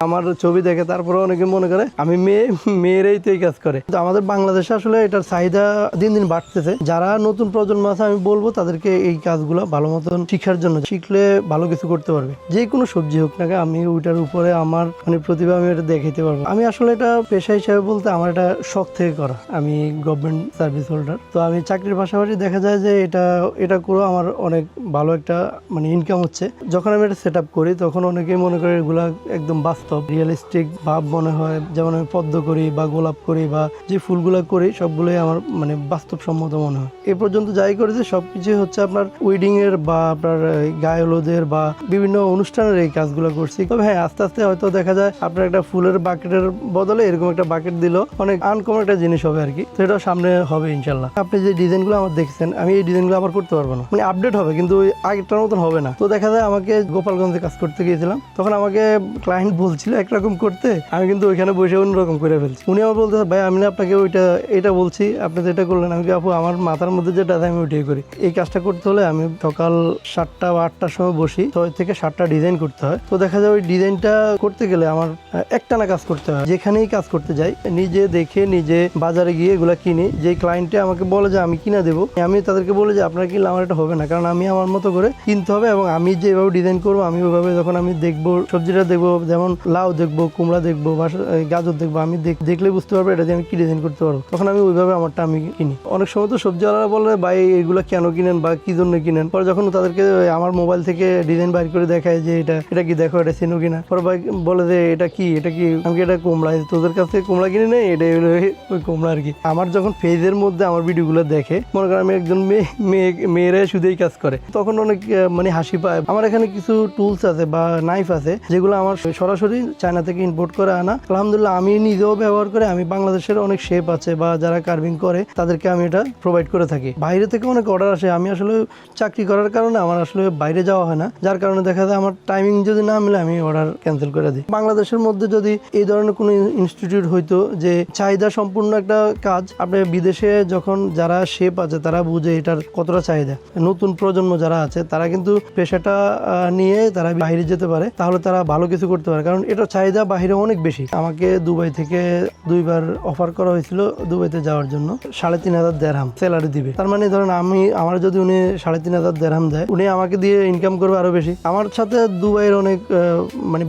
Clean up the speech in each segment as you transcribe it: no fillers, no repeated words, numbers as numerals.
আমার ছবি দেখে তারপরে অনেকে মনে করে আমি মেয়েরাই তো এই কাজ করে। তো আমাদের বাংলাদেশে আসলে এটার চাহিদা দিন দিন বাড়তেছে। যারা নতুন প্রজন্ম আছে আমি বলবো তাদেরকে এই কাজগুলো ভালো মতন শিক্ষার জন্য, শিখলে ভালো কিছু করতে পারবে। যে কোনো সবজি হোক না, আমি ওইটার উপরে আমার প্রতিভা আমি এটা দেখাইতে পারবো। আমি আসলে এটা পেশা হিসাবে বলতে আমার এটা শখ থেকে করা। আমি গভর্নমেন্ট সার্ভিস হোল্ডার, তো আমি চাকরির পাশাপাশি দেখা যায় যে এটা করে আমার অনেক ভালো একটা ইনকাম হচ্ছে। যখন আমি এটা সেট আপ করি তখন অনেকেই মনে করে এগুলা একদম বাস্তব রিয়েলিস্টিক ভাব মনে হয়। যেমন আমি পদ্ম করি বা গোলাপ করি বা যে ফুলগুলা করি সবগুলোই আমার বাস্তবসম্মত মনে হয়। এ পর্যন্ত যাই করেছে সবকিছু হচ্ছে আপনার ওয়েডিং এর বা আপনার গায়ে হলুদের বা বিভিন্ন অনুষ্ঠানের এই কাজগুলো করছি। তবে হ্যাঁ, আস্তে আস্তে হয়তো দেখা যায় আপনার একটা ফুলের বাকেটের বদলে এরকম একটা বাকেট দিল, অনেক আনকমন একটা জিনিস হবে আর কি। তো এটা সামনে হবে ইনশাল্লাহ। আপনি যে ডিজাইনগুলো আমার দেখছেন, আমি এই ডিজাইনগুলো আবার করতে পারবো না, আপডেট হবে কিন্তু ওই আগেরটার মতন হবে না। তো দেখা যায় আমাকে গোপালগঞ্জে কাজ করতে গিয়েছিলাম, তখন আমাকে ক্লায়েন্ট বলছিল একরকম করতে, আমি কিন্তু ওইখানে বসে অন্যরকম করে ফেলছি। উনি আমার বলতে ভাই আমি না আপনাকে এটা বলছি, আপনি তো এটা করলেন। আমি আপু আমার মাথার মধ্যে যেটা আছে আমি ওইটাই করি। এই কাজটা করতে হলে আমি সকাল 7টা বা 8টার সময় বসি, 6 থেকে 7টা ডিজাইন করতে হয়। তো দেখা যায় ওই ডিজাইনটা করতে গেলে আমার একটানা কাজ করতে হয়। যেখানেই কাজ করতে যাই নিজে দেখে নিজে বাজারে গিয়ে এগুলা কিনি। যে ক্লায়েন্টে আমাকে বলে যে আমি কিনা দেবো, আমি তাদেরকে বলে যে আপনার কিনলে আমার এটা হবে না, কারণ আমি আমার মতো করে কিনতে হবে এবং আমি যেভাবে ডিজাইন করবো আমি ওইভাবে যখন আমি দেখবো সবজিটা দেখবো, যেমন লাউ দেখবো, কুমড়া দেখবো বা গাজর দেখবো, আমি দেখলে বুঝতে পারবো এটা যে আমি কি ডিজাইন করতে পারবো, তখন আমি ওইভাবে আমারটা আমি কিনি। অনেক সময় তো সবজিওয়ালারা বলে ভাই এগুলো কেন কিনেন বা কি জন্য কিনেন। পরে যখন তাদেরকে আমার মোবাইল থেকে ডিজাইন বাইর করে দেখায় যে এটা কি দেখো, এটা চিনো কিনা, পরে ভাই বলে যে এটা কি আমি এটা কুমড়া, তোদের কাছ থেকে কুমড়া কিনে নেই, এটা ওই কুমড়া আর কি। আমার যখন পেজের মধ্যে আমার ভিডিওগুলো দেখে মনে করেন আমি একজন মেয়েরা শুধুই কাজ করে, তখন অনেক হাসি পায়। আমার এখানে কিছু টুলস আছে বা নাইফ আছে যেগুলো আমার সরাসরি চায়না থেকে ইম্পোর্ট করে আনা। আলহামদুলিল্লাহ আমি নিজেও ব্যবহার করে, আমি বাংলাদেশের অনেক শেপ আছে বা যারা কার্ভিং করে তাদেরকে আমি এটা প্রোভাইড করে থাকি। বাইরে থেকে অনেক অর্ডার আসে, আমি আসলে চাকরি করার কারণে আমার আসলে বাইরে যাওয়া হয় না, যার কারণে দেখা যায় আমার টাইমিং যদি না মিলে আমি অর্ডার ক্যান্সেল করে দিই। বাংলাদেশের মধ্যে যদি এই ধরনের কোনো ইনস্টিটিউট হইতো যে চাহিদা সম্পূর্ণ একটা কাজ, আপনি বিদেশে যখন যারা শেপ আছে তারা বুঝে এটার কতটা চাহিদা, নতুন প্রজন্ম যারা আছে তারা কিন্তু পেশাটা নিয়ে তারা বাইরে যেতে পারে, তাহলে তারা ভালো কিছু করতে পারে, কারণ এটার চাহিদা বাইরে অনেক বেশি। আমাকে দুবাই থেকে 2বার অফার করা হয়েছিল দুবাইতে যাওয়ার জন্য, 3,500 দেরহাম স্যালারি দিবে। তার ধরেন আমার যদি উনি 3,500 দেরহাম দেয়, উনি আমাকে দিয়ে ইনকাম করবে আরো বেশি। আমার সাথে দুবাইয়ের অনেক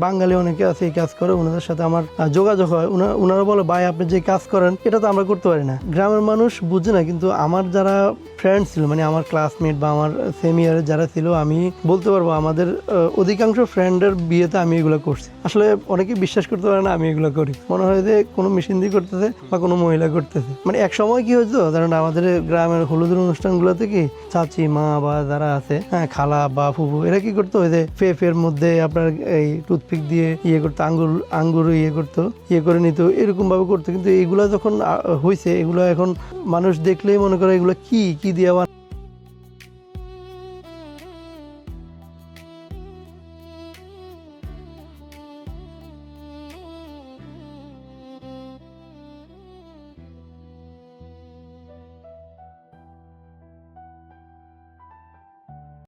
বাঙালি অনেকে আছে এই কাজ করে, ওনাদের সাথে আমার যোগাযোগ হয়। ওনারা বলে ভাই আপনি যে কাজ করেন এটা তো আমরা করতে পারি না। গ্রামের মানুষ বুঝে না, কিন্তু আমার যারা ফ্রেন্ড ছিল আমার ক্লাসমেট বা আমার সেম ইয়ারের যারা ছিল, আমি বলতে পারবো আমাদের অধিকাংশ ফ্রেন্ডের বিয়েতে আমি এগুলো করছি। আসলে অনেকেই বিশ্বাস করতে পারে না আমি এগুলো করি, মনে হয় যে কোনো মেশিন দিয়ে করতেছে বা কোনো মহিলা করতেছে। এক সময় কি হয়েছে, ধরেন আমাদের গ্রামের হলুদের অনুষ্ঠানগুলোতে কি চাচি মা বা যারা আছে, হ্যাঁ খালা বা ফুফু, এরা কি করতো ওই যে ফের মধ্যে আপনার এই টুথপিক দিয়ে করতো, আঙ্গুর করতো, করে নিত, এরকম ভাবে করতো। কিন্তু এগুলা যখন হয়েছে, এগুলো এখন মানুষ দেখলেই মনে করে এগুলো কি দিয়ে